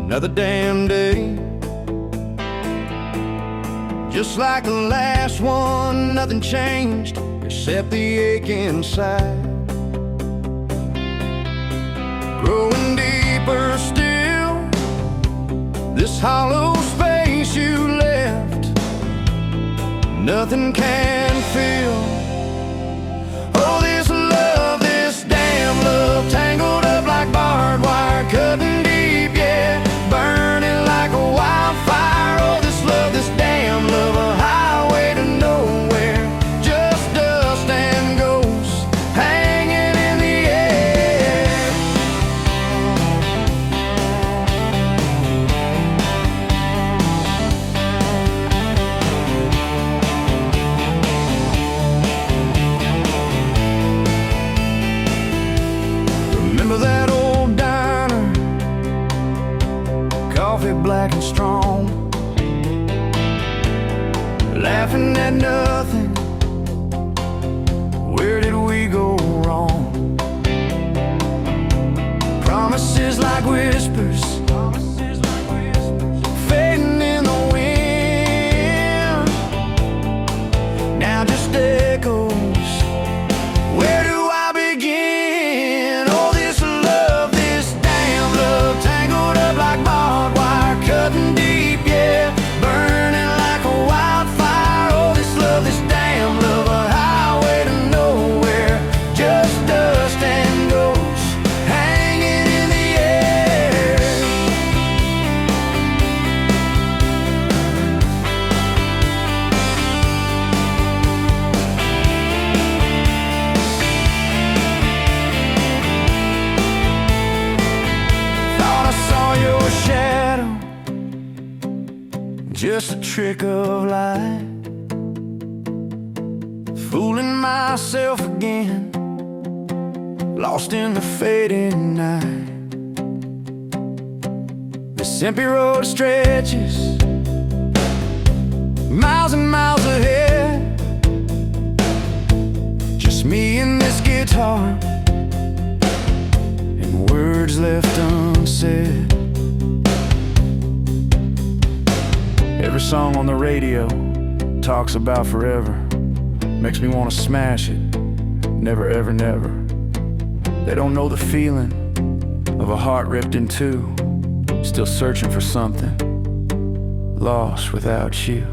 another damn day. Just like the last one, nothing changed except the ache inside. Growing deeper still, this hollow space you left, nothing can fill. Oh, this love, this damn love, tangled up like barbed wire, cutting deep, yeah, burning like a wildfire. Oh, this love, this damn love, a highway to nowhere, just dust and ghosts hanging in the air. Remember that old diner, coffee black and strong, laughing at nothing. Where did we go wrong? Promises like whispers, fading in the wind, now just echoes. Where do I begin? Oh, this love, this damn love, tangled up like barbed wire, cutting deep, yeah, burning like a wildfire. Oh, this love, this damn love, a highway to nowhere, just dust and ghosts hanging in the air. Thought I saw your shadow, just a trick of light, fooling myself again, lost in the fading night. This empty road stretches miles and miles ahead, just me and this guitar, and words left unsaid. Every song on the radio talks about forever, makes me want to smash it, never ever never. They don't know the feeling of a heart ripped in two, still searching for something, lost without you.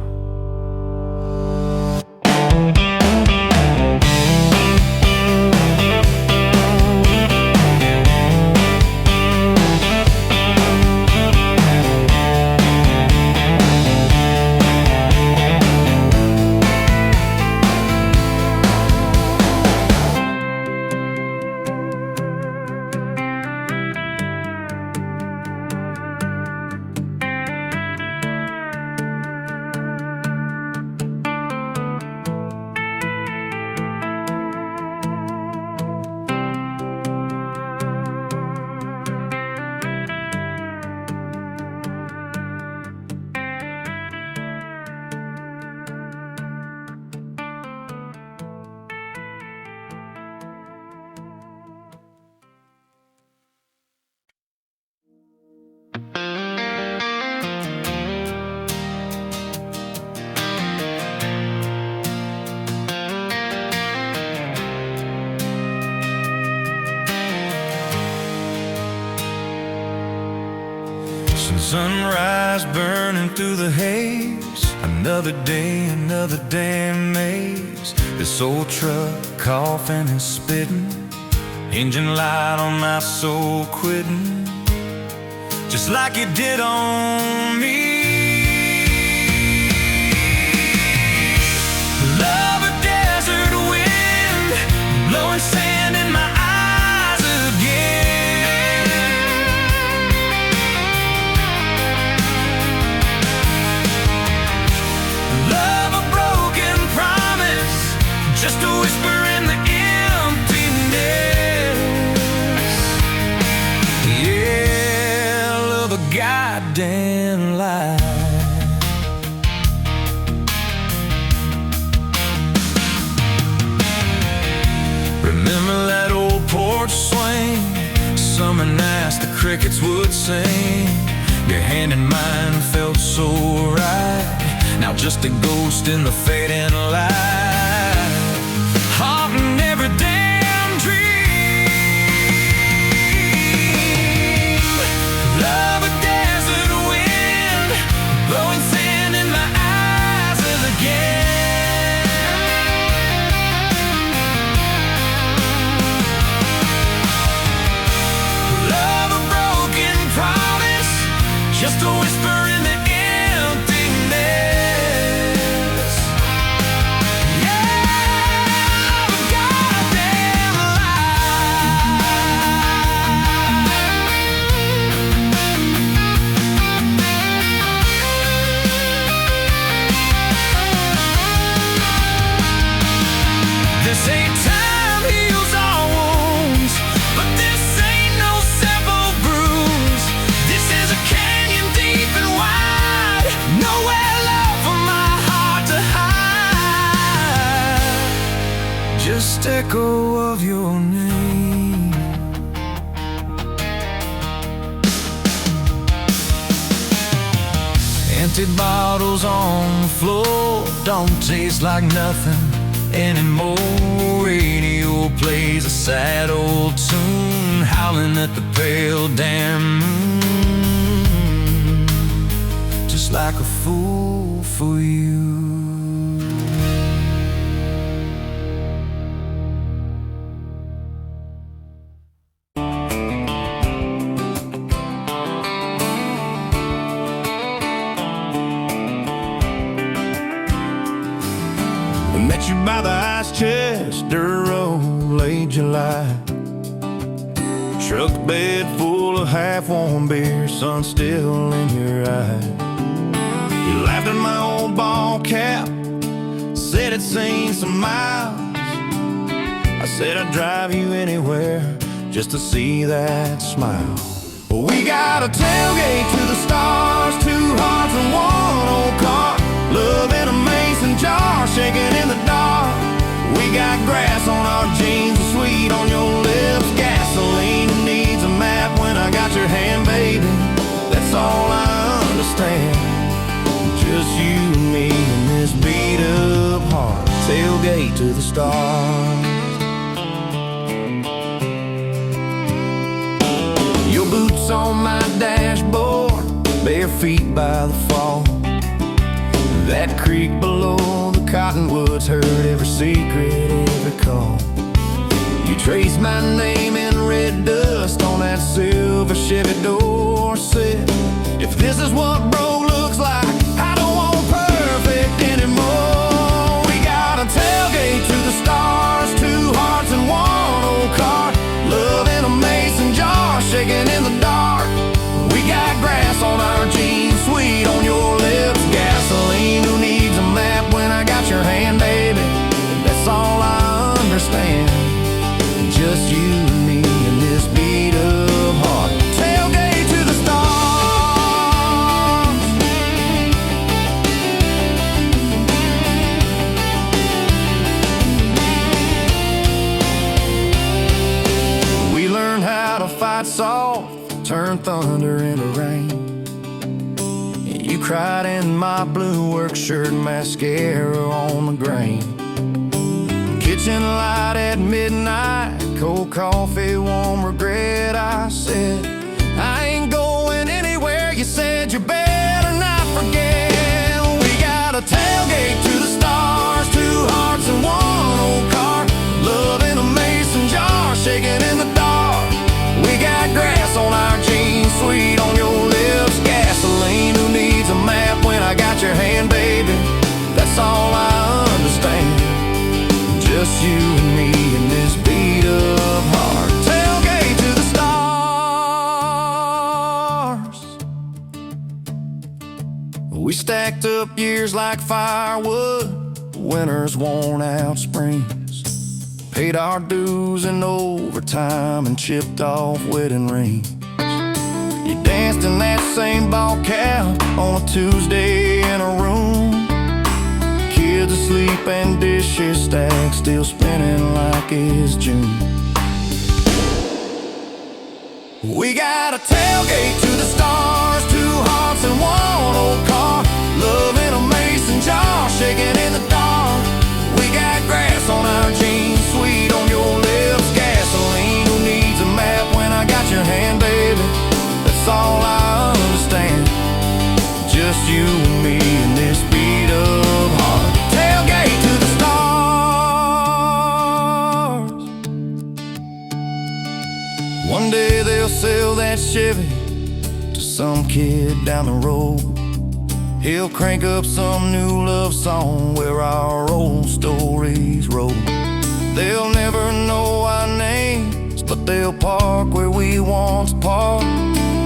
Sunrise burning through the haze, another day, another damn maze. This old truck coughing and spitting, engine light on my soul quitting, just like it did on me. Love a desert wind, blowing sand in my eyes again. Love a broken promise, just a whisper in the emptiness. Yeah, love a goddamn lie. Remember that old porch swing, summer nights the crickets would sing, Your hand in mine felt so right. Now just a ghost in the fading light, haunting every damn dream. Love a desert wind, blowing sand in my eyes again. Love a broken promise, just a whisper in the emptiness. Yeah, love a goddamn lie. This ain't time heals all wounds, but this ain't no simple bruise. This is a canyon deep and wide, nowhere left for my heart to hide. Just echo of your name. Empty bottles on the floor don't taste like nothing anymore. Radio plays a sad old tune, howling at the pale damn moon, just like a fool for you. We met you by the ice Chester Road, late July. Truck bed full of half-warm beer, sun still in your eye. You laughed at my old ball cap, said it's seen some miles. I said I'd drive you anywhere just to see that smile. Well, we got a tailgate to the stars, 2 hearts and 1 old car. Love in a mason jar, shaking in the dark. We got grass on our jeans, and sweet on your lips. Gasoline needs a map when I got your hand, baby. That's all I understand. Just you and me and this beat up heart. Tailgate to the stars. Your boots on my dashboard, bare feet by the fall. That creek below the cottonwoods heard every secret, every call. You traced my name in red dust on that silver Chevy Dorset. If this is what bro looks like, I don't want perfect anymore. We got a tailgate to the stars, 2 hearts and 1 old car. Love in a mason jar, shaking in the dark. We got grass on our jeans, sweet on your lips. Gasoline, who needs a map when I got your hand, baby? That's all I understand. Just you and me and this beat up heart. Tailgate to the stars. We learned how to fight soft, turn thunder into rain. You cried in my blue work shirt, mascara on the grain. Kitchen light at midnight, cold coffee, warm regret. I said, I ain't going anywhere. You said you better not forget. We got a tailgate to the stars, 2 hearts and 1 old car. Love in a mason jar, shaking in the dark. We got grass on our jeans, sweet on your lips. Gasoline, who needs a map when I got your hand, baby? That's all I understand. Just you and me and this beat up heart. Tailgate to the stars. We stacked up years like firewood, winters worn out springs. Paid our dues in overtime and chipped off wedding rings. You danced in that same ball cap on a Tuesday in a room. Kids asleep and dishes stacked, still spinning like it's June. We got a tailgate to the stars, 2 in one old car. Love in a mason jar, shaking in the dark. We got grass on our jeans, sweet on your lips, gasoline. Who needs a map when I got your hand, baby? That's all I understand. Just you and me in this beat up heart. Tailgate to the stars. One day they'll sell that Chevy to some kid down the road. He'll crank up some new love song where our old stories roll. They'll never know our names, but they'll park where we once parked,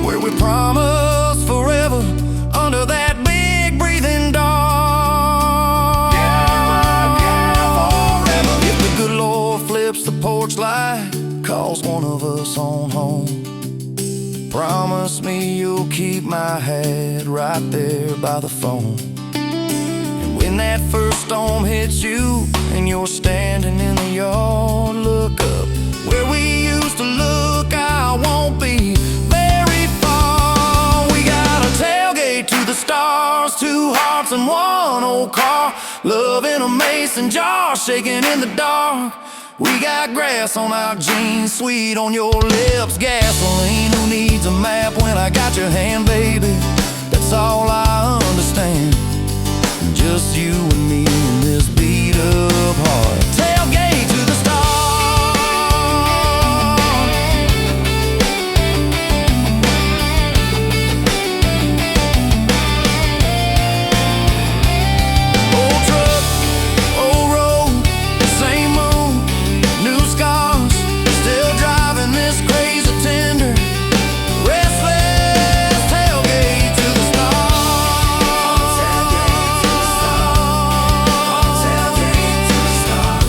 where we promised forever under that big breathing dog. Yeah, forever. If the good Lord flips the porch light, calls one of us on home, promise me you'll keep my hat right there by the phone. And when that first storm hits you and you're standing in the yard, look up where we used to look. I won't be very far. We got a tailgate to the stars, 2 hearts and one old car. Love in a mason jar, shaking in the dark. We got grass on our jeans, sweet on your lips, gasoline. Who needs a map when I got your hand, baby? That's all I understand. Just you and me in this beat up heart. Tailgate to the stars. Old truck, old road, same moon, new scars, still driving this crazy tender, restless. Tailgate to the stars. Tailgate to the stars.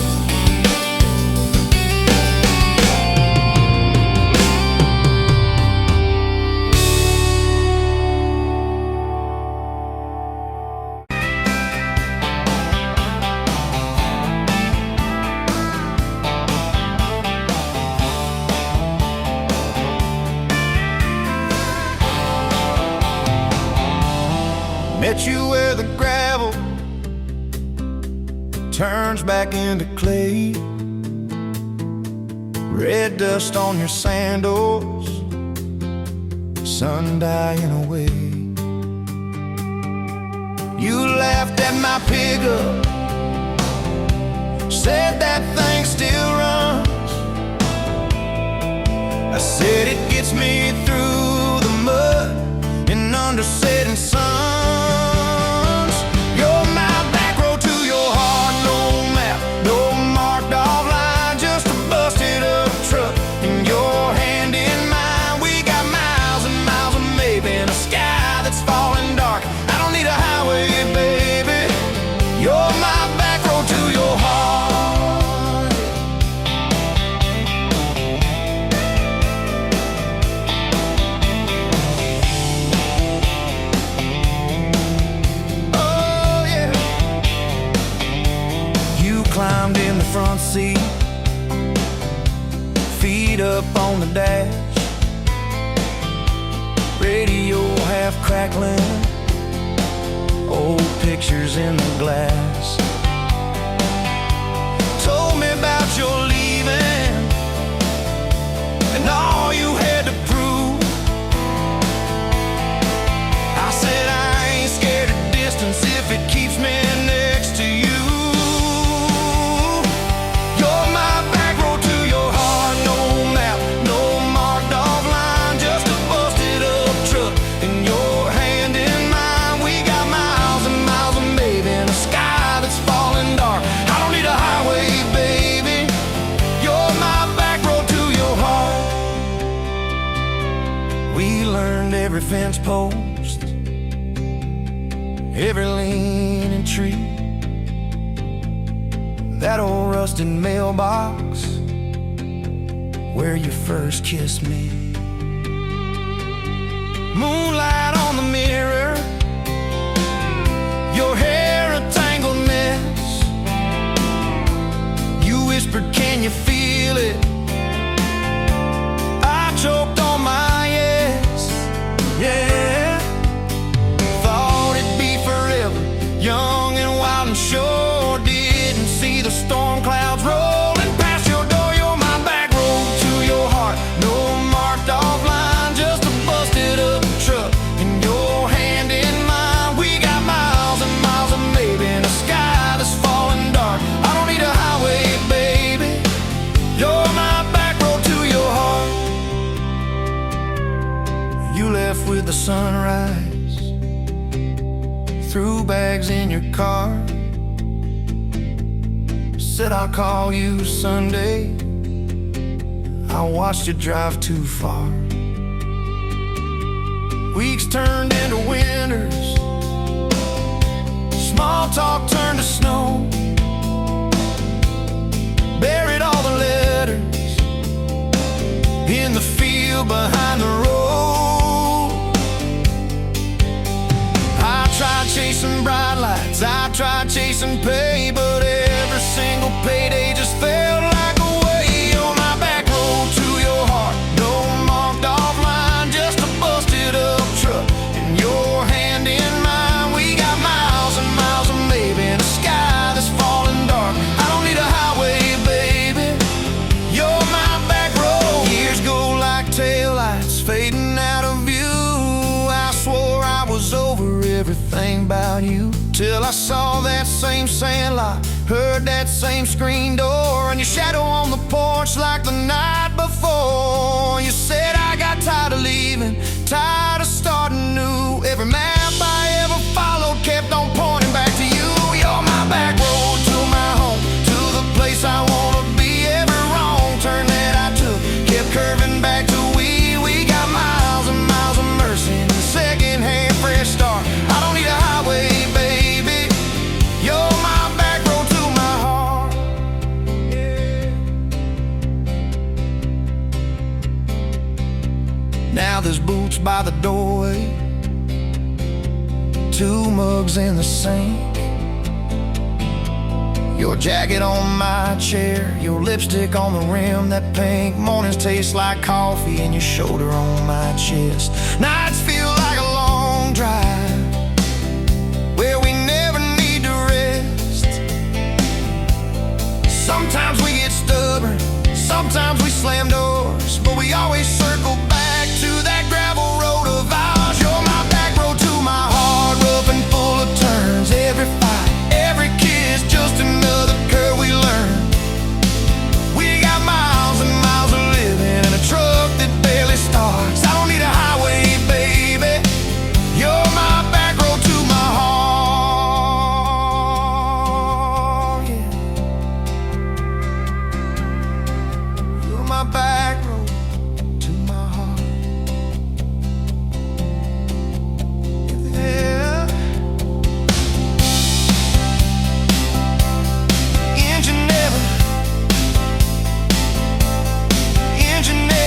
Met you where the gravel turns back into clay. Red dust on your sandals, sun dying away. You laughed at my pickup, said that thing still runs. I said it gets me through the mud and under setting suns. You're my back road to your heart, no map, no marked off line, just a busted up truck and your hand in mine. We got miles and miles of maybe in a sky that's falling dark. I don't need a highway, baby. You're my back road to your heart. Oh yeah. You climbed in the front seat, feet up on the dash, radio half crackling, old pictures in the glass. Told me about your leaving and all you had to prove. I said I ain't scared of distance if it keeps me next to you. You're my back road to your heart, no map, no marked off line, just a busted up truck and your hand in mine. We got miles and miles of maybe in a sky that's falling dark. I don't need a highway, baby. You're my back road to your heart. We learned every fence post, every leaning tree, that old rusted mailbox where you first kissed me. Moonlight on the mirror, your hair a tangled mess. You whispered, can you feel it? I choked on my yes, yeah. left with the sunrise, threw bags in your car, said I'll call you Sunday. I watched you drive too far. Weeks turned into winters, small talk turned to snow. Buried all the letters in the field behind the road. I tried chasing bright lights, I tried chasing pay, but every single payday just felt like a way on my back road to your heart. No marked off line, just a busted up truck and your hand in mine. We got miles and miles of maybe in a sky that's falling dark. I don't need a highway, baby, you're my back road. Years go like taillights fading out of view. I swore I was over everything about you, till I saw that same sandlot, heard that same screen door, and your shadow on the porch like the night before. You said I got tired of leaving, tired of starting new. Every map I ever followed kept on pointing back to you. You're my back road to my home, to the place I wanna be. Every wrong turn that I took kept curving back to we got miles and miles of mercy and a second-hand fresh start. I don't need a highway, baby, you're my back road to my heart. Yeah. Now there's boots by the doorway, 2 mugs in the sink, your jacket on my chair, your lipstick on the rim, that pink. Mornings taste like coffee and your shoulder on my chest. Nights feel like a long drive where we never need to rest. Sometimes we get stubborn, sometimes we slam doors, but we always circle back to that gravel road of ours. You're my back road to my heart, rough and full of turns. Every fight, every kiss, just another curve we learn. We got miles and miles of living in a truck that barely starts. I don't need a highway, baby, you're my back road to my heart. Yeah. You're my back road to my heart. Yeah. Engine never, engine never.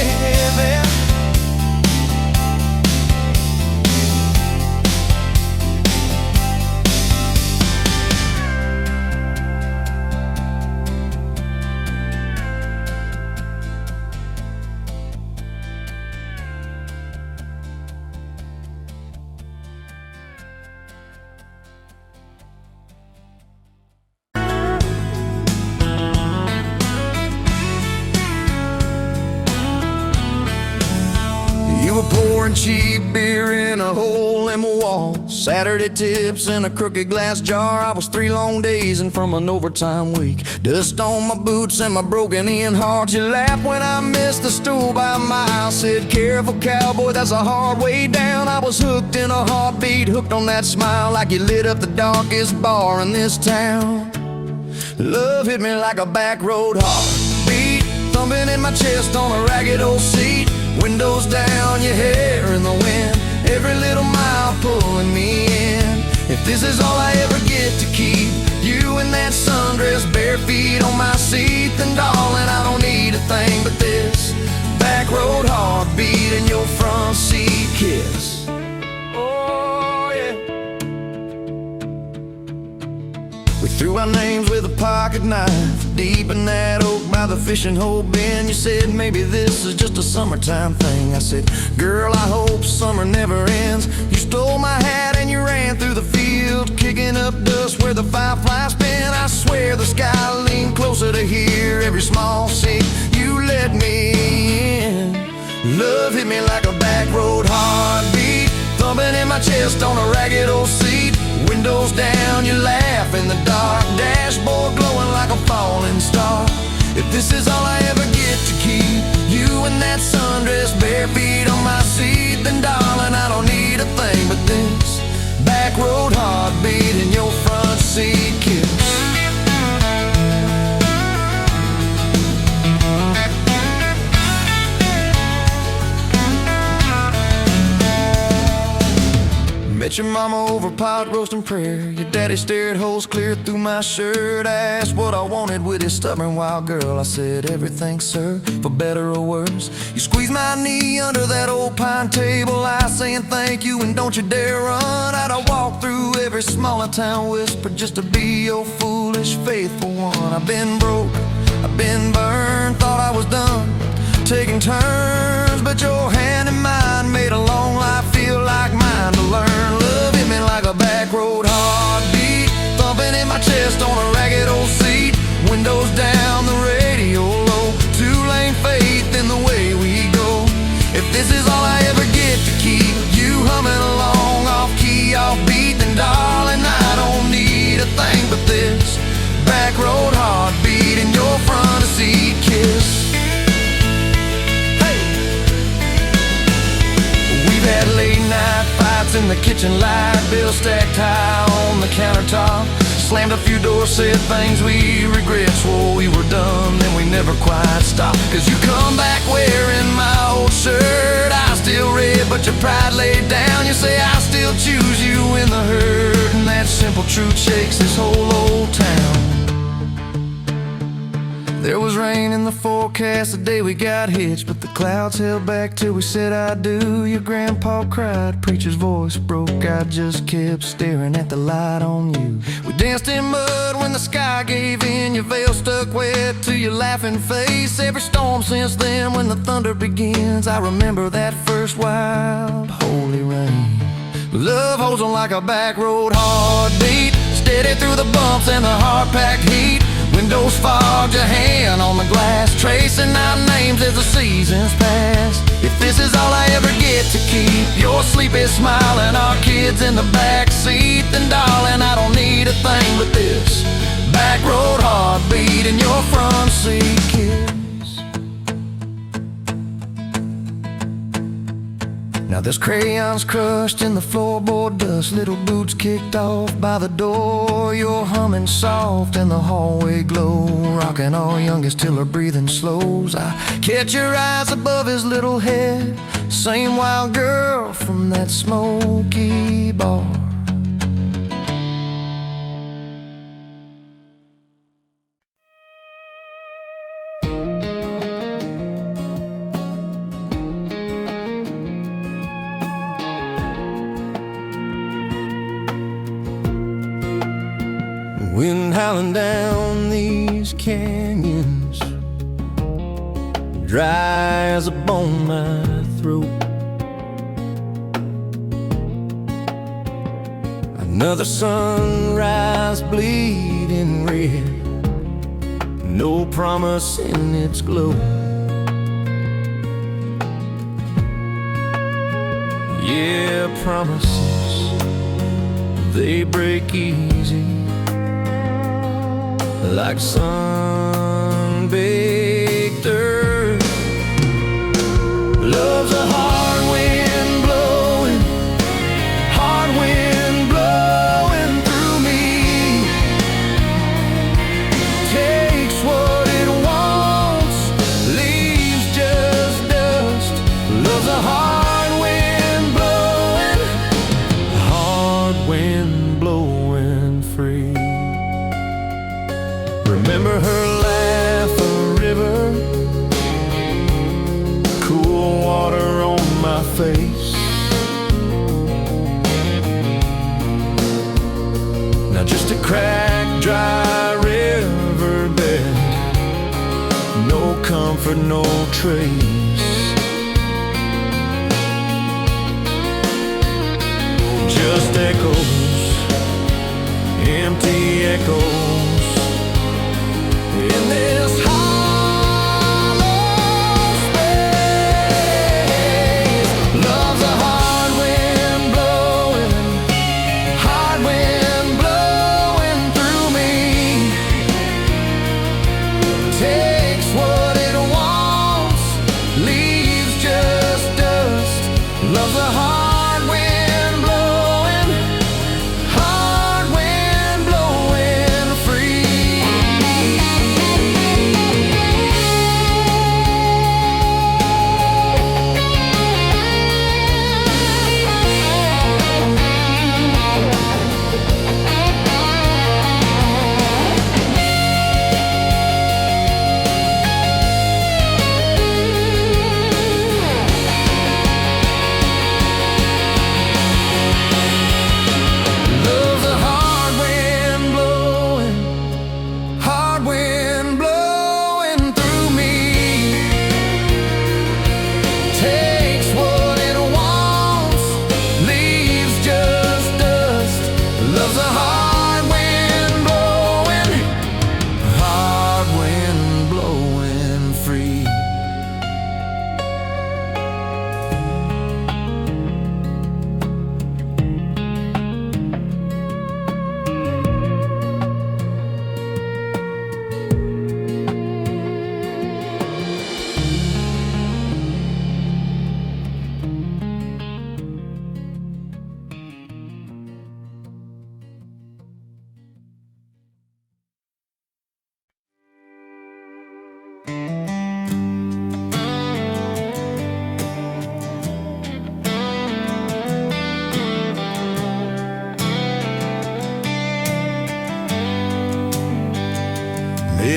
You were pouring cheap beer in a hole in the wall, Saturday tips in a crooked glass jar. I was 3 long days and from an overtime week, dust on my boots and my broken in heart. You laughed when I missed the stool by a mile, said careful cowboy, that's a hard way down. I was hooked in a heartbeat, hooked on that smile, like you lit up the darkest bar in this town. Love hit me like a back road heartbeat, thumping in my chest on a ragged old seat. Windows down, your hair in the wind, every little mile pulling me in. If this is all I ever get to keep, you in that sundress, bare feet on my seat, then darling, I don't need a thing but this back road heartbeat and your front seat kiss. Oh yeah. We threw our names with a pocket knife deep in that oak by the fishing hole bin. You said maybe this is just a summertime thing. I said, girl, I hope summer never ends. You stole my hat and you ran through the field, kicking up dust where the fireflies spin. I swear the sky leaned closer to hear every small seat you let me in. Love hit me like a back road heartbeat, thumping in my chest on a ragged old seat. Windows down, you laugh in the dark, dashboard glowing like a falling star. If this is all I ever get to keep, you in that sundress, bare feet on my seat, then darling, thing but this backroad heartbeat in your front seat kiss. Met your mama over pot roast and prayer. Your daddy stared holes clear through my shirt. Asked what I wanted with his stubborn wild girl. I said everything, sir, for better or worse. You squeezed my knee under that old pine table, I saying thank you and don't you dare run. I'd have walked through every smaller town whisper just to be your foolish faithful one. I've been broke, I've been burned, thought I was done taking turns, but your hand in mine made a long life feel like mine to learn. Love hit me like a backroad heartbeat, thumping in my chest on a ragged old seat. Windows down, the radio low, two-lane faith in the way we go. If this is all I ever get to keep you humming along, off key, off beat, then darling, I don't need a thing but this backroad heartbeat in your front seat kiss. Had late night fights in the kitchen light, bills stacked high on the countertop. Slammed a few doors, said things we regret, swore we were done, then we never quite stopped. Cause you come back wearing my old shirt, I still red but your pride laid down. You say I still choose you in the herd, and that simple truth shakes this whole old town. There was rain in the forecast the day we got hitched, but the clouds held back till we said I do. Your grandpa cried, preacher's voice broke, I just kept staring at the light on you. We danced in mud when the sky gave in, your veil stuck wet to your laughing face. Every storm since then when the thunder begins, I remember that first wild holy rain. Love holds on like a backroad heartbeat, steady through the bumps and the hard-packed heat. Windows fogged, your hand on the glass, tracing out names as the seasons pass. If this is all I ever get to keep your sleepy smile and our kids in the back seat, then darling, I don't need a thing but this backroad heartbeat in your front seat kiss. Now there's crayons crushed in the floorboard dust, little boots kicked off by the door. You're humming soft in the hallway glow, rocking our youngest till her breathing slows. I catch your eyes above his little head, same wild girl from that smoky bar. Wind howling down these canyons, dry as a bone my throat. Another sunrise bleeding red, no promise in its glow. Yeah, promises, they break easy, like sun-baked earth. Love's a hard wind blowing, hard wind blowing through me. Takes what it wants, leaves just dust. Love's a hard wind blowing free. Remember her laugh, a river, cool water on my face. Now just a cracked, dry riverbed, no comfort, no trace. Just echoes, empty echoes in this hollow space. Love's a hard wind blowing through me. Takes what it wants,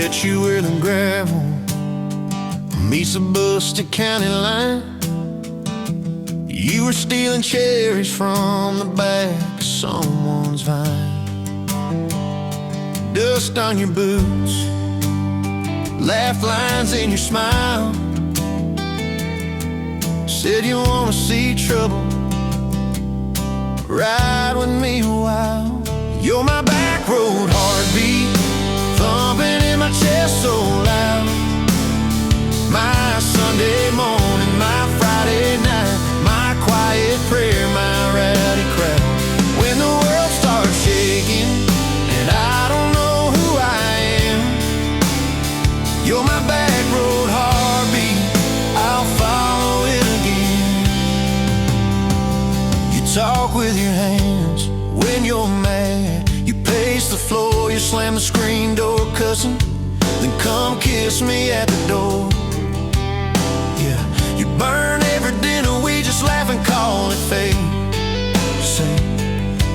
met you where the gravel meets the Busted County line. You were stealing cherries from the back of someone's vine. Dust on your boots, laugh lines in your smile. Said you wanna see trouble, ride with me a while. You're my back road heartbeat, thumping in my chest so loud. My Sunday morning, my Friday night, my quiet prayer, my rowdy crowd. When the world starts shaking and I don't know who I am, you're my back road heartbeat, I'll follow it again. You talk with your hands when you're mad, you pace the floor, you slam the screen door cussing, then come kiss me at the door. Yeah, you burn every dinner, we just laugh and call it fate. Say,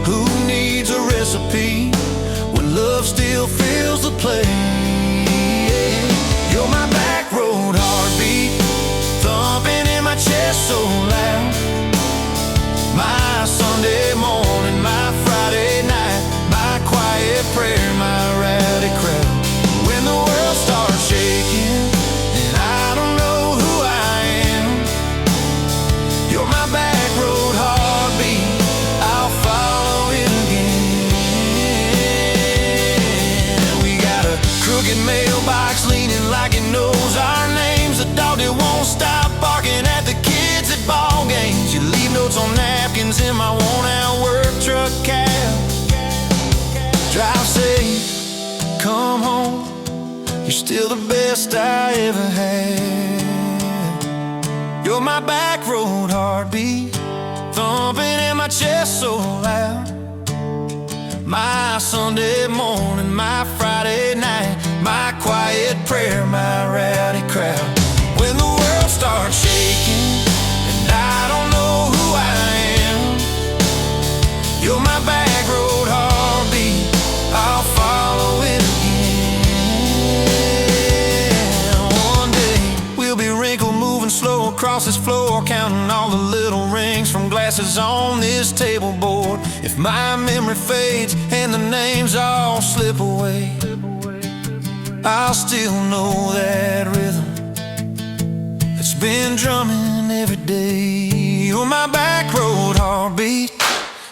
who needs a recipe when love still fills the plate? You're my back road heartbeat, thumping in my chest so loud. My Sunday morning, my Friday night, my quiet prayer, my rowdy crowd. When the world starts shaking and I don't know who I am, you're my back road heartbeat, I'll follow it again. We got a crooked mailbox leaning like it knows our names, a dog that won't stop barking at the kids at ball games. You leave notes on napkins in my worn-out work truck cab. Drive safe, come home, you're still the best I ever had. You're my back road heartbeat, thumping in my chest so loud. My Sunday morning, my Friday night, my quiet prayer, my rowdy crowd. When the world starts shaking and I don't know who I am, you're my back road heartbeat, I'll follow it again. One day we'll be wrinkled, moving slow across this floor, counting all the little rings from glasses on this table board. If my memory fades and the names all slip away, I'll still know that rhythm that's been drumming every day. You're my back road heartbeat,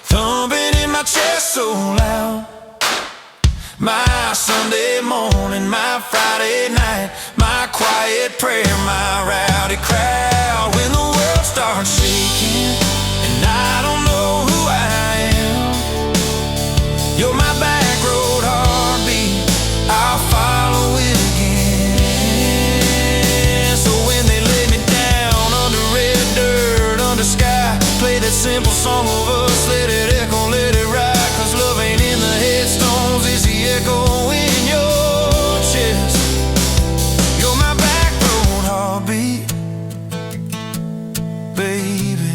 thumping in my chest so loud. My Sunday morning, my Friday night, my quiet prayer, my rowdy crowd. When the world starts shaking and I don't know who I am, you're my back road heartbeat, I'll follow it again. So when they lay me down under red dirt, under sky, play that simple song of us, let it echo, let it ride. Cause love ain't in the headstones, it's the echo in your chest. You're my back road heartbeat, baby,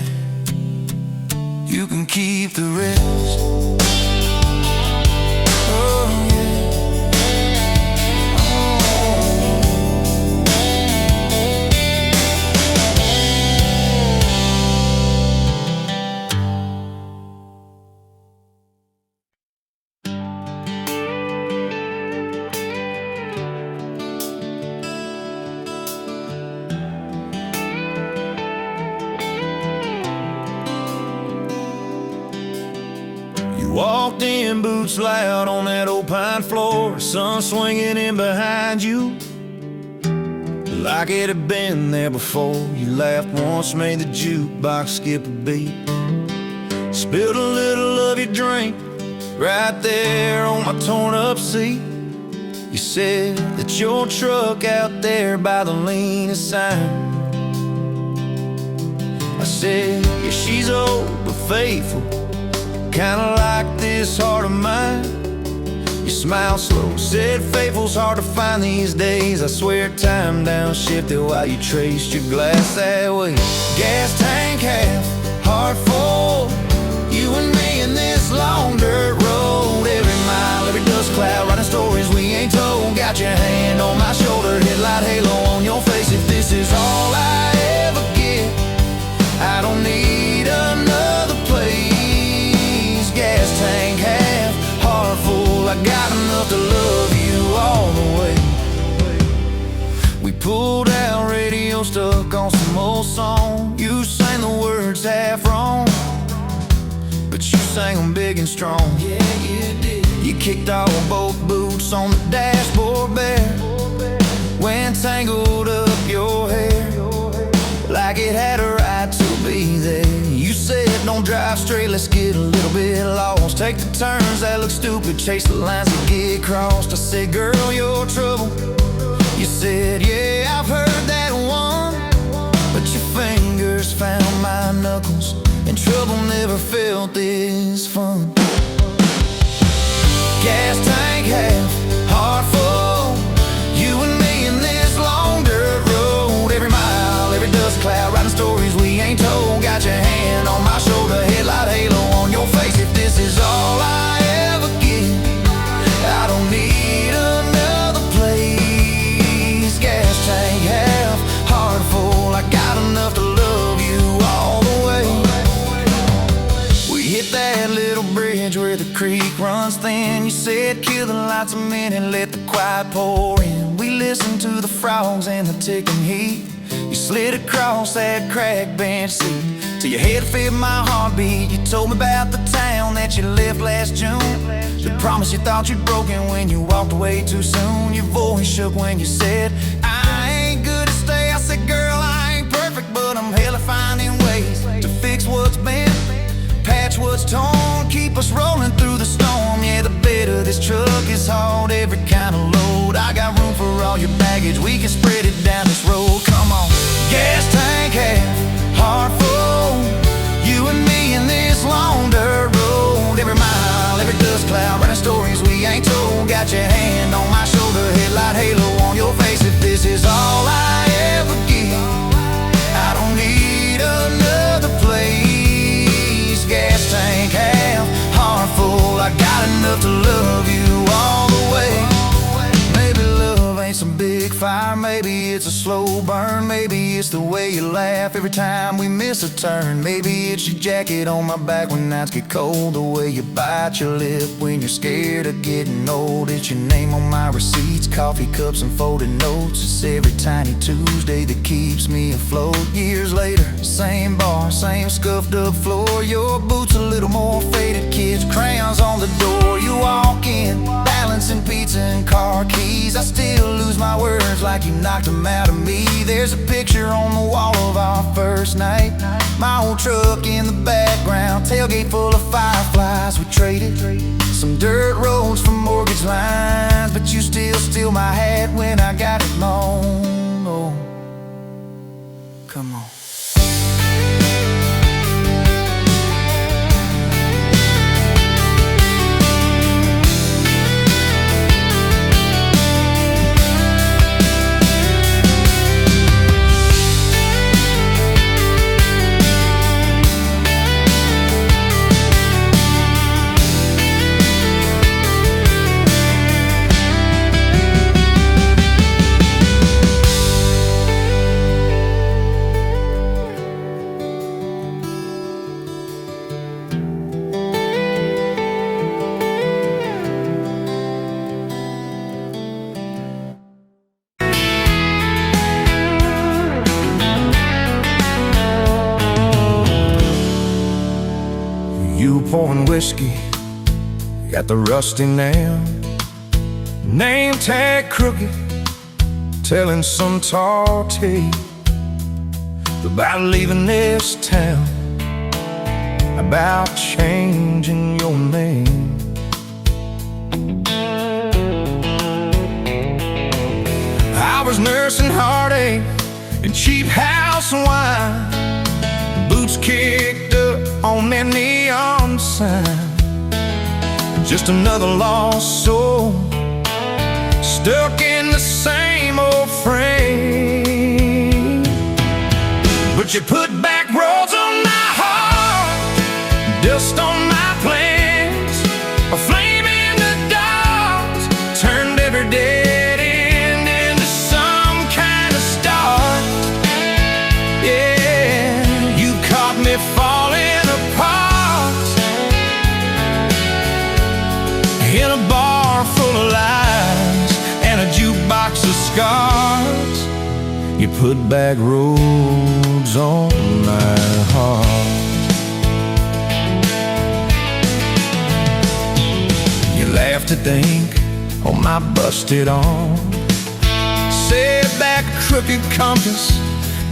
you can keep the rest. Oh yeah. Walked in, boots loud on that old pine floor, sun swinging in behind you like it had been there before. You laughed once, made the jukebox skip a beat, spilled a little of your drink right there on my torn up seat. You said that your truck out there by the leanest sign. I said, yeah, she's old but faithful, kinda like this heart of mine. You smiled slow, said faithful's hard to find these days. I swear time downshifted while you traced your glass that way. Gas tank half, heart full, you and me in this long dirt road. Every mile, every dust cloud, writing stories we ain't told. Got your hand song. You sang the words half wrong, but you sang them big and strong. Yeah, you did. You kicked off both boots on the dashboard bare, when tangled up your hair like it had a right to be there. You said, don't drive straight, let's get a little bit lost. Take the turns that look stupid, chase the lines that get crossed. I said, girl, you're trouble. You said, yeah, I've heard that one, but your fingers found my knuckles, and trouble never felt this fun. Gas tank half, heart full, you and me in this long dirt road. Every mile, every dust cloud, writing stories we ain't told. Got your hand on my shoulder, headlight halo on your face. If this is all I ever get, I don't need another place. Gas tank half, heart full, I got enough to love you all the way. We hit that little bridge where the creek runs thin. You said, kill the lights a minute, let the quiet pour in. We listened to the frogs and the ticking heat. You slid across that cracked bench seat till your head fit my heartbeat. You told me about the town that you left last June, the promise you thought you'd broken when you walked away too soon. Your voice shook when you said, I ain't good to stay. I said, girl, I ain't perfect, but I'm hella finding ways to fix what's bent, patch what's torn, keep us rolling through the storm. Yeah, the bed of this truck is hauled every kind of load. I got room for all your baggage, we can spread it down this road. Come on. Gas tank half, heart full, you and me in this long dirt road. Every mile, every dust cloud, writing stories we ain't told. Got your hand on my shoulder, headlight halo on your face. If this is all I ever get, I don't need another place. Gas tank half, heart full, I got enough to love you all the way. Maybe love ain't some big fire, maybe it's a slow burn. Maybe it's the way you laugh every time we miss a turn. Maybe it's your jacket on my back when nights get cold, the way you bite your lip when you're scared of getting old. It's your name on my receipts, coffee cups and folded notes. It's every tiny Tuesday that keeps me afloat. Years later, same bar, same scuffed up floor. Your boots a little more faded, kids, crayons on the door. You walk in, balancing pizza and car keys. I still lose my words like you knocked them out of me. There's a picture on the wall of our first night, my old truck in the background, tailgate full of fireflies. We traded some dirt roads for mortgage lines, but you still steal my hat when I got it long. Oh, come on. You pouring whiskey, got the rusty nail, name tag crooked, telling some tall tale about leaving this town, about changing your name. I was nursing heartache and cheap house wine, boots kicked up on that neon sign. Just another lost soul, stuck in the same old frame. But you put back roads on my heart, dust on my plans, a flame in the dark, turned every dead end into some kind of start. Yeah, you caught me falling apart in a bar full of lies and a jukebox of scars. You put back roads roads on my heart. You laugh to think on my busted arm. Said that crooked compass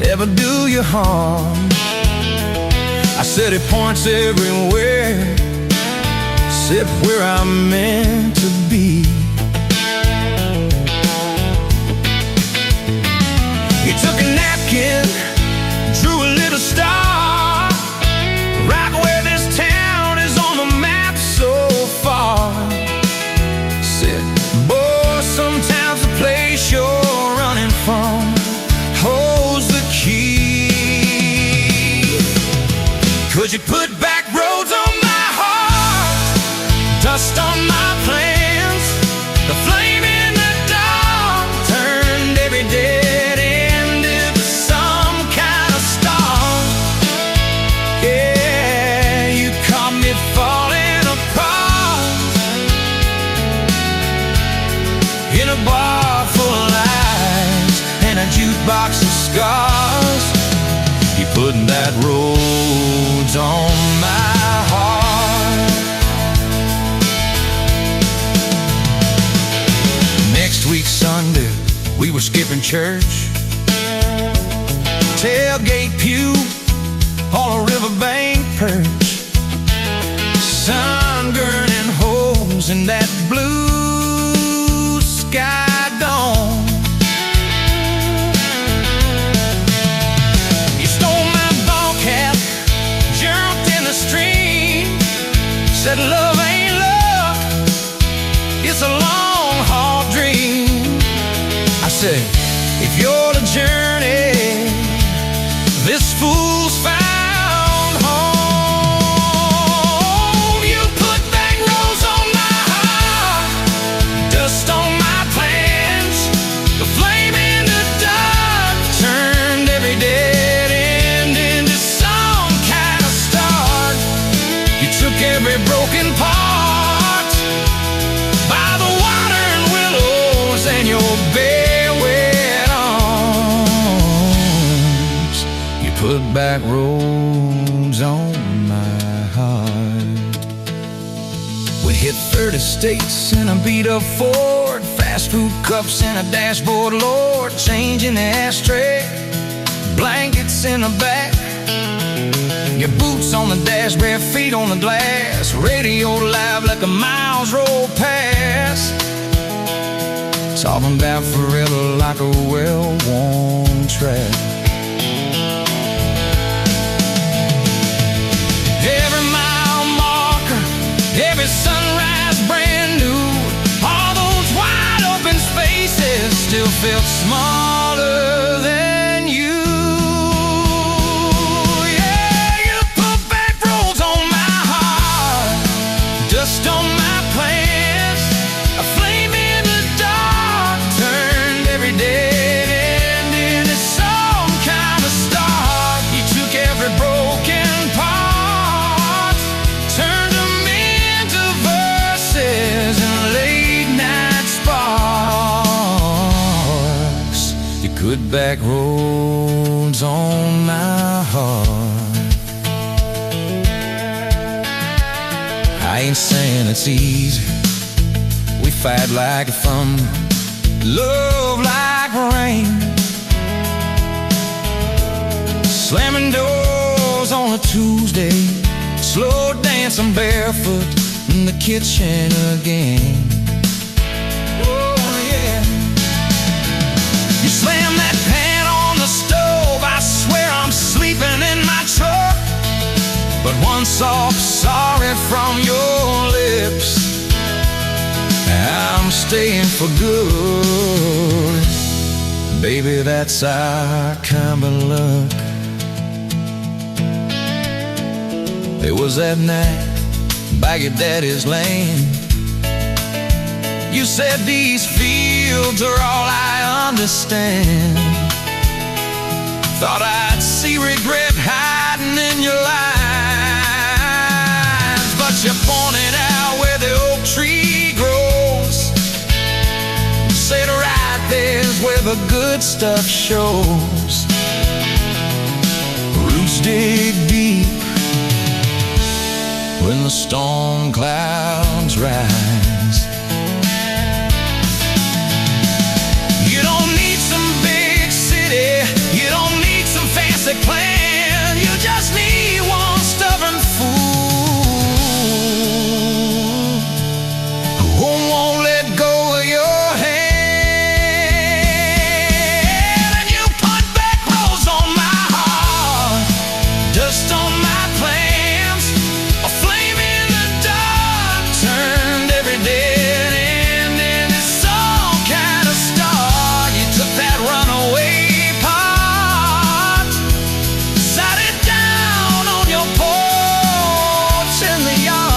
ever do you harm? I said it points everywhere, except where I'm meant to be. He took a napkin, drew a little star, right where this town is on the map so far. Said, boy, sometimes the place you're running from holds the key. Could you put back roads on my heart, dust on my plans? The flame in the dark turned every dead end into some kind of star. Yeah, you caught me falling apart in a bar full of lies and a jukebox of scars. You put that roads on my heart. Next week Sunday, we were skipping church. Tailgate pew on a riverbank perch. Sun burning holes in that blue sky dome. Said love ain't love, it's a long haul dream. I said, if you're the journey, this fool's found home. You put back roads on my heart, dust on my plans. The flame in the dark turned every dead end into some kind of start. You took every broken part by the water and willows and your bare wet arms. You put back roads on my heart. We hit 30 states in a beat-up Ford, fast food cups in a dashboard, Lord, change in the ashtray, blankets in the back. Your boots on the dash, bare feet on the glass, radio loud like a miles roll past. Talking about forever like a well-worn track. Every mile marker, every sunrise brand new. All those wide open spaces still felt smaller than you. Dust on my plans, a flame in the dark turned every dead end into some kind of start. You took every broken part, turned them into verses and late night sparks. You put back roads on my heart. I ain't saying it's easy. We fight like thunder, love like rain, slamming doors on a Tuesday, slow dancing barefoot in the kitchen again. Oh yeah. You slam that pan on the stove, I swear I'm sleeping in my truck. But one soft sorry from your lips, I'm staying for good. Baby, that's our kind of luck. There was that night by your daddy's land. You said these fields are all I understand. Thought I'd see regret hiding in your eyes, but you pointed out where the oak tree grows. Said right there's where the good stuff shows. dig deep when the storm clouds rise. You don't need some big city, you don't need some fancy plan, you just need one stubborn fool who won't let go of your hand. And you put backroads on my heart, dust on my plans, a flame in the dark turned every dead end into some kind of star. You took that runaway part, sat it down on your porch in the yard.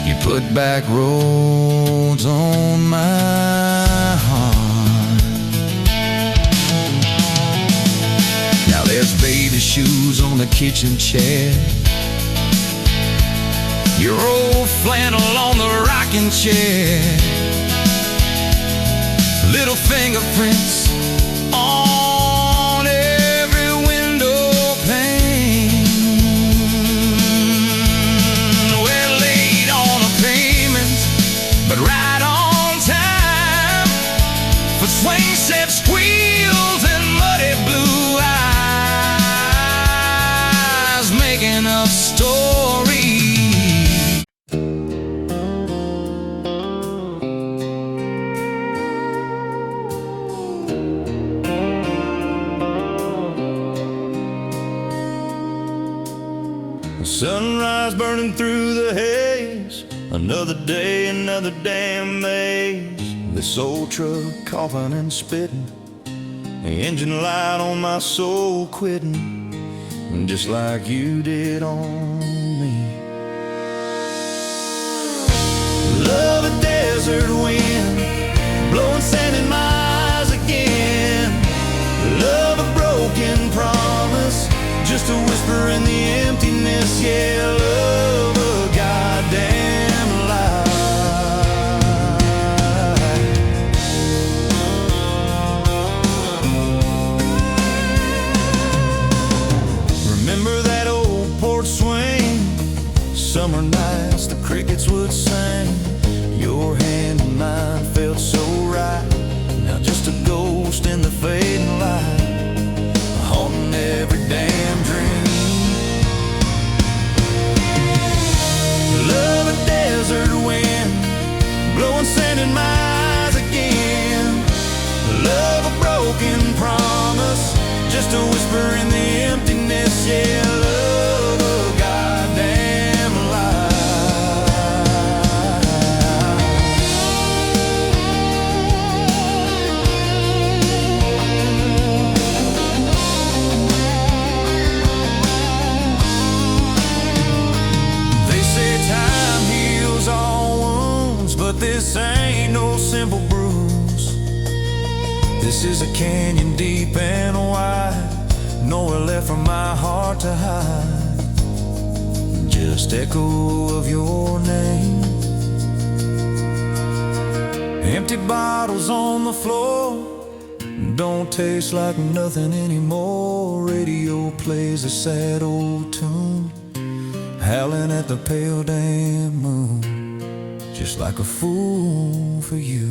You put backroads on my heart. Now there's baby shoes on the kitchen chair, your old flannel on the rocking chair, little fingerprints on every window pane. We're late on a payment, but right on time for swing set squeals and muddy blue eyes making up stories. Sunrise burning through the haze, another day, another damn maze. This old truck coughing and spitting, the engine light on my soul quitting, just like you did on me. Love a desert wind, blowing sand in my eyes again. Love a broken promise, just a whisper in the emptiness. Yeah, love a goddamn lie. Remember that old porch swing, summer nights the crickets would sing. Your hand in mine felt so right, now just a ghost in the fading light, haunting every damn dream. Love a desert wind, blowing sand in my eyes again. Love a broken promise, just a whisper in the emptiness. Yeah, love a goddamn this ain't no simple bruise. This is a canyon deep and wide, nowhere left for my heart to hide, just echo of your name. Empty bottles on the floor, don't taste like nothing anymore. Radio plays a sad old tune, howling at the pale damn moon, just like a fool for you.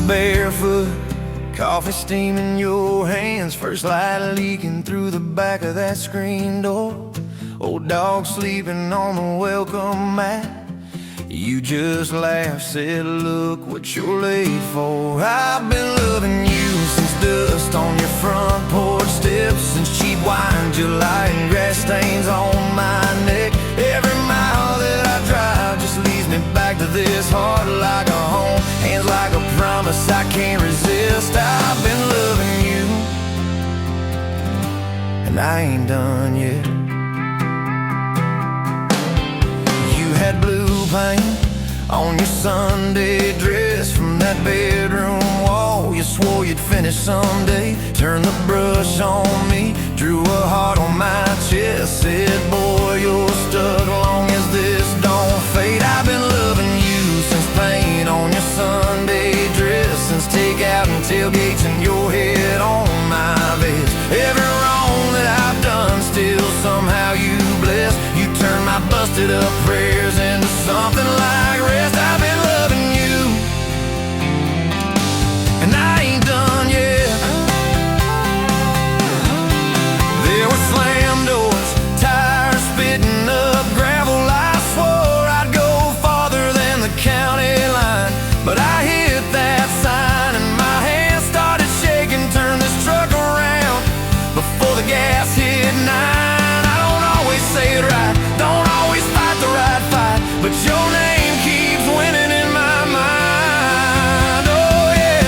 Barefoot, coffee steam in your hands, first light leaking through the back of that screen door. Old dog sleeping on the welcome mat. You just laughed, said, look what you're late for. I've been loving you since dust on your front porch steps, since cheap wine, July, and grass stains on my neck. Every mile that I drive just leads me back to this heart like a home, hands like a promise I can't resist. I've been loving you, and I ain't done yet. You had blue paint on your Sunday dress from that bedroom wall. You swore you'd finish someday. Turned the brush on me, drew a heart on my chest, said, boy, you're stuck long as this don't fade. I've been loving you since paint on your Sunday dress, since takeout and tailgates and your head on my vest. Every wrong that I've done, still somehow you bless. You turn my busted up prayers into something like rest. I've been loving you, and I ain't done yet. There were slam doors, tires spitting up gravel. I swore I'd go farther than the county line, but I hit that sign and my hands started shaking. Turn this truck around before the gas hit 9. I don't always say it right, don't always fight the right fight, but your name keeps winning in my mind. Oh yeah,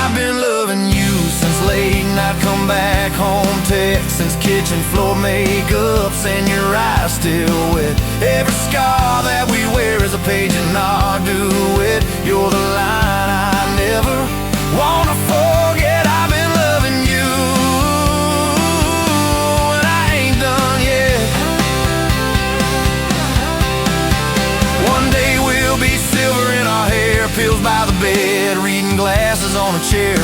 I've been loving you since late night come back home text, since kitchen floor makeups and your eyes still wet. Every scar that we wear is a page in our duet. You're the line I never wanna forget. I've been loving you, and I ain't done yet. One day we'll be silver in our hair, pills by the bed, reading glasses on a chair,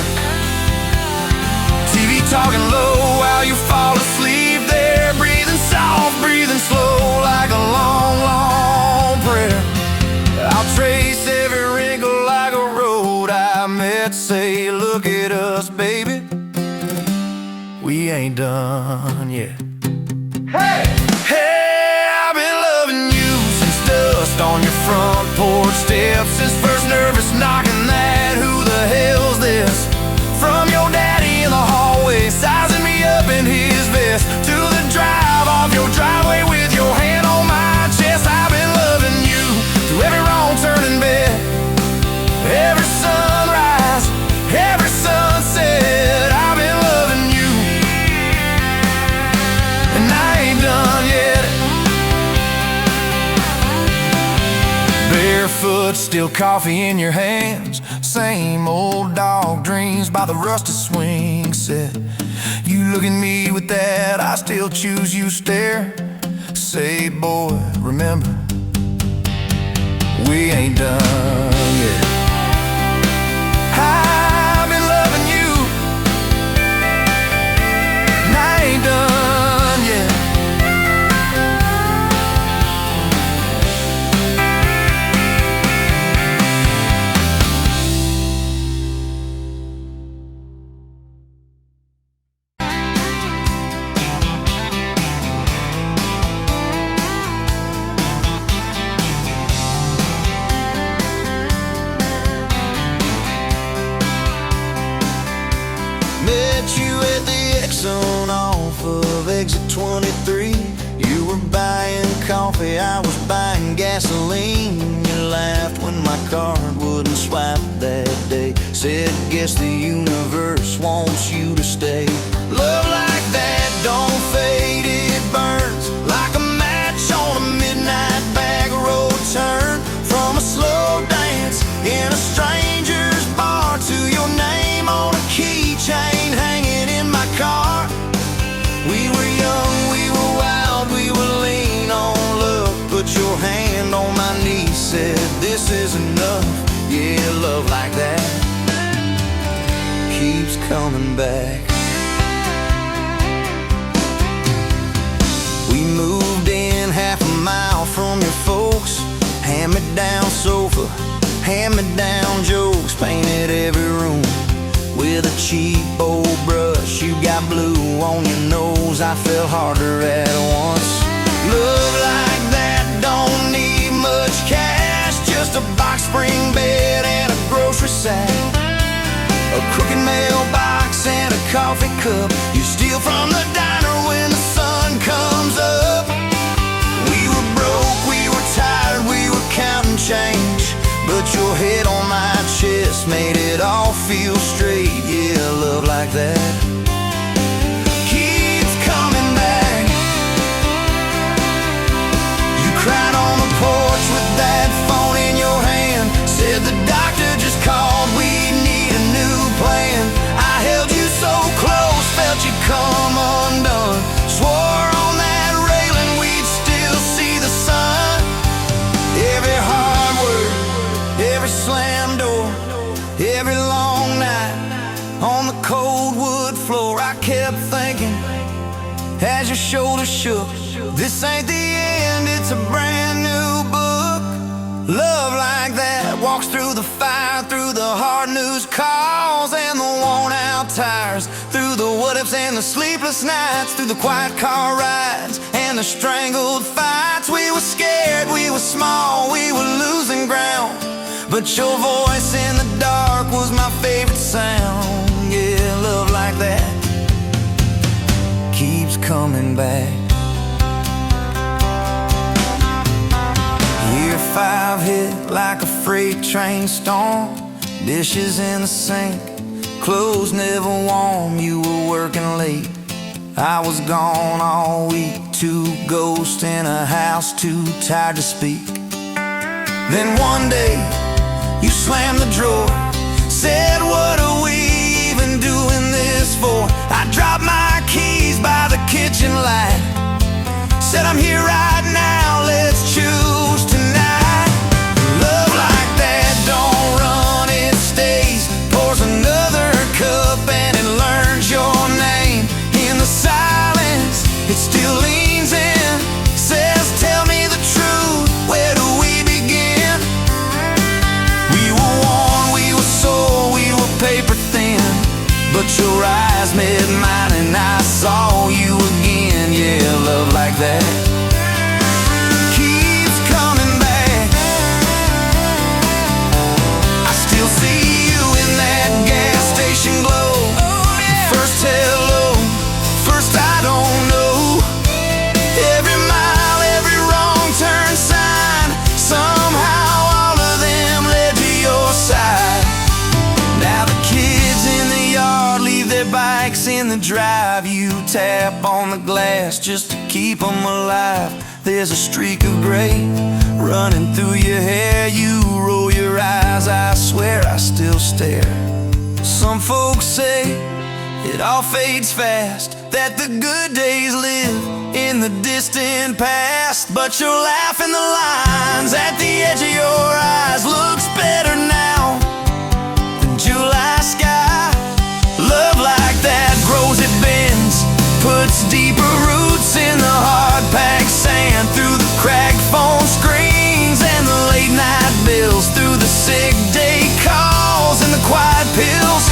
TV talking low while you fall asleep there, breathing soft, breathing slow like a long, long prayer. I'll trace every wrinkle like a road I met, say, look at us, baby, we ain't done yet. Hey! Hey, I've been loving you since dust on your front porch steps, since first nervous knocking that who the hell's this, from your daddy in the hallway sizing me up in his vest, to the drive off your driveway with your hand on my chest. I've been loving you through every wrong turn in bed, every sunrise, every sunset. I've been loving you, and I ain't done yet. Barefoot, still coffee in your hands, same old dog dreams by the rusted swing set. You look at me with that I still choose you stare, say, boy, remember, we ain't done yet. I've been loving you, and I ain't done yet. Met you at the Exxon off of exit 23. You were buying coffee, I was buying gasoline. You laughed when my card wouldn't swipe that day, said, guess the universe wants you to stay. Love like that don't fade, it burns like a match on a midnight backroad turn, from a slow dance in a stranger's bar to your name on a keychain hanging in my car. We were young, we were wild, we were lean on love. Put your hand on my knee, said, this is enough. Yeah, love like that keeps coming back. We moved in half a mile from your folks, hand-me-down sofa, hand-me-down jokes, painted every room with a cheap old brush. You got blue on your nose, I fell harder at once. Love like that don't need much cash, just a box spring bed and a grocery sack, a crooked mailbox and a coffee cup you steal from the diner when the sun comes up. We were broke, we were tired, we were counting change, but your head on my chest made it all feel straight. Yeah, love like that keeps coming back. You cried on the porch with that phone in your hand, said the doctor just called, we need a new plan. I held you so close, felt you come undone, swore on that railing we'd still see the sun. Every hard word, every slam door, every long night on the cold wood floor, I kept thinking as your shoulders shook, this ain't the end, it's a brand new book. Love like that walks through the fire, through the hard news calls and the worn out tires, through the what ifs and the sleepless nights, through the quiet car rides and the strangled fights. We were scared, we were small, we were losing ground, but your voice in the dark was my favorite sound. Yeah, love like that keeps coming back. Year 5 hit like a freight train storm, dishes in the sink, clothes never warm. You were working late, I was gone all week, 2 ghosts in a house too tired to speak. Then one day you slammed the drawer, said what are we even doing this for? I dropped my keys by the kitchen light, said I'm here right now, let's choose tonight. Love like that don't run, it stays, pours another cup and it learns your name. In the silence it still leans in, says tell me the truth, where do we begin? We were worn, we were sore, we were paper thin, but your eyes met mine and I saw you again. Yeah, love like that keeps coming back. I still see you in that gas station glow. First hello, first I don't know. Every mile, every wrong turn sign, somehow all of them led to your side. Now the kids in the yard leave their bikes in the drive, you tap on the glass just to keep them alive. There's a streak of gray running through your hair, you roll your eyes, I swear I still stare. Some folks say it all fades fast, that the good days live in the distant past, but your laugh in the lines at the edge of your eyes looks better now than July sky. Love like that grows, it bends, puts deeper roots in the hard-packed sand, through the cracked phone screens and the late-night bills, through the sick day calls and the quiet pills.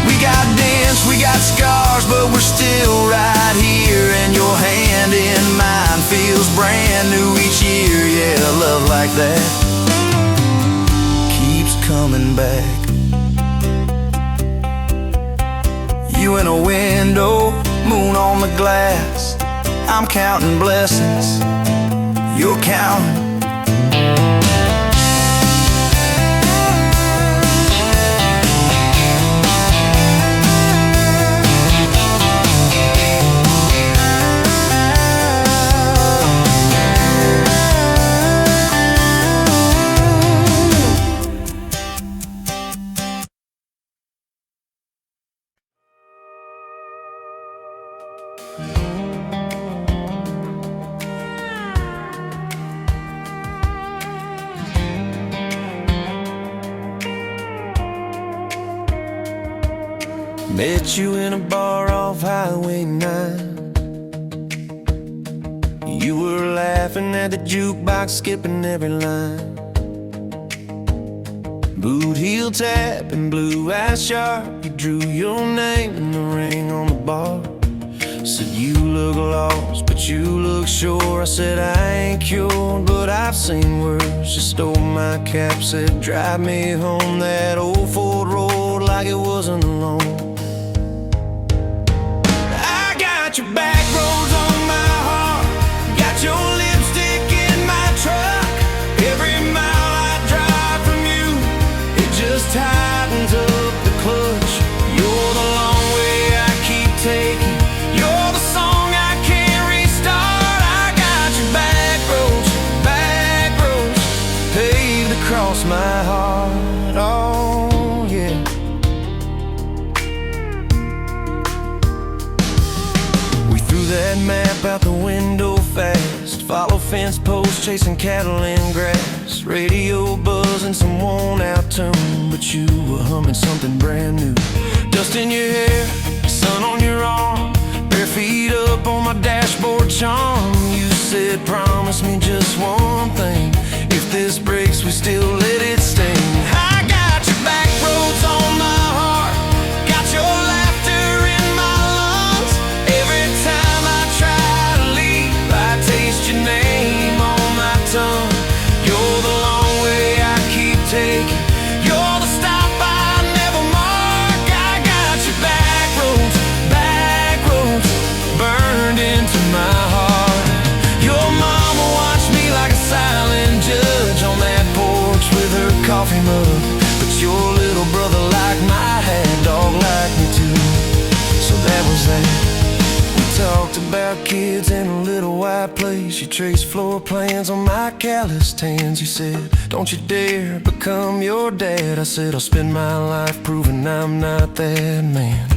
We got dents, we got scars, but we're still right here, and your hand in mine feels brand new each year. Yeah, love like that keeps coming back. You in a window, moon on the glass, I'm counting blessings, you're counting. Met you in a bar off Highway 9. You were laughing at the jukebox, skipping every line. boot heel tap and blue eyes sharp. You drew your name in the ring on the bar. Said you look lost, but you look sure. I said I ain't cured, but I've seen worse. You stole my cap, said drive me home that old Ford road like it wasn't alone. I got your back roads on my heart, got your lipstick in my truck. Every mile I drive from you, it just tightens up the clutch. You're the long way I keep taking. You're the song I can't restart. I got your back roads paved across my heart. Oh yeah. We threw that map out the window fast. Follow fence posts, chasing cattle in grass. Radio buzzing some worn out tune, but you were humming something brand new. Dust in your hair, sun on your arm, bare feet up on my dashboard charm. You said promise me just one thing, if this breaks we still let it sting. I got your back roads on my heart, got your laughter in my lungs. Every time I try to leave, I taste your name on my tongue. You're the long way I keep taking, you're the stop I never mark. I got your back roads burned into my heart. Your mama watched me like a silent judge on that porch with her coffee mug, but your little brother liked my hat, dog liked me too. So that was that. We talked about kids in a little white place. You traced floor plans on my calloused hands. You said, don't you dare become your dad. I said, I'll spend my life proving I'm not that man.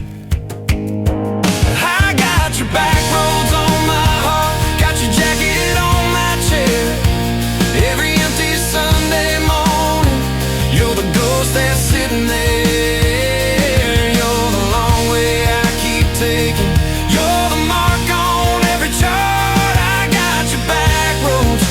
I got your back roads on my heart, got your jacket on my chair. Every empty Sunday morning, you're the ghost that's sitting there. You're the long way I keep taking, you're the mark on every chart. I got your back roads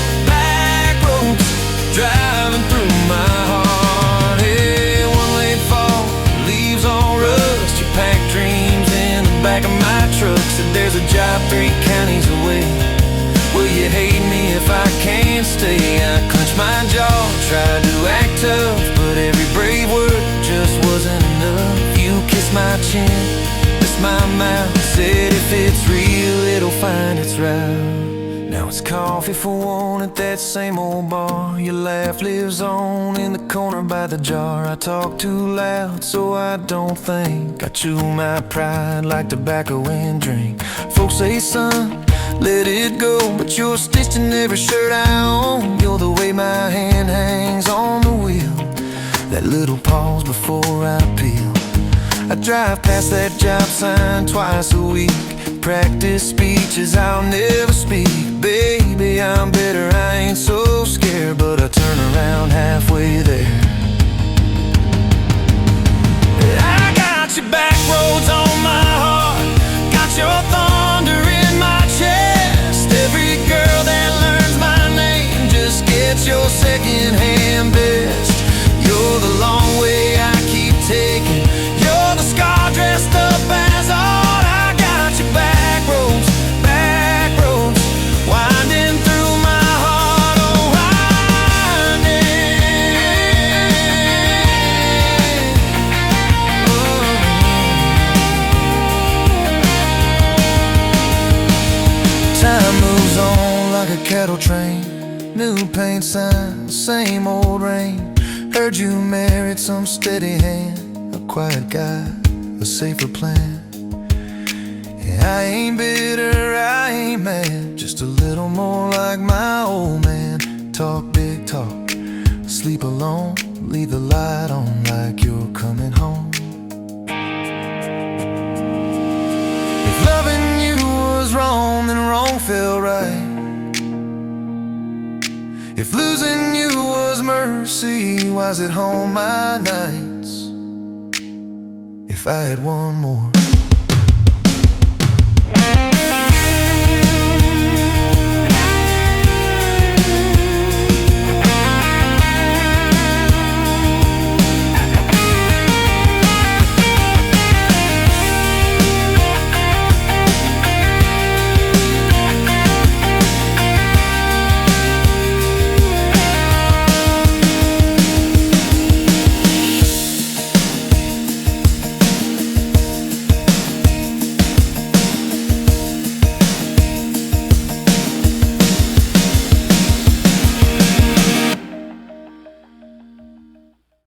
driving through my heart. Hey, one late fall, leaves all rust. You pack dreams in the back of my truck. Said there's a job 3 counties away. Will you hate me if I can't stay? I clenched my jaw, tried to act tough, but every brave word just wasn't enough. You kissed my chin, missed my mouth, said if it's real, it'll find its route. Now it's coffee for one at that same old bar. Your laugh lives on in the corner by the jar. I talk too loud, so I don't think. I chew my pride like tobacco and drink. Folks say, son, let it go, but you're stitched in every shirt I own. You're the way my hand hangs on the wheel, that little pause before I peel. I drive past that job sign twice a week, practice speeches I'll never speak. Baby, I'm better, I ain't so scared, but I turn around halfway there. I got your back roads on my heart, got your thunder in my chest. Every girl that learns my name just gets your second-hand best. You're the long way I keep taking, you're the scar dressed up as art. I got your back roads winding through my heart. Oh, winding. Oh. Time moves on like a cattle train, new paint sign, same old rain. Heard you married some steady hand, a quiet guy, a safer plan. Yeah, I ain't bitter, I ain't mad, just a little more like my old man. Talk big talk, sleep alone, leave the light on like you're coming home. If loving you was wrong, then wrong felt right. If losing you was mercy, why's it home my nights? If I had one more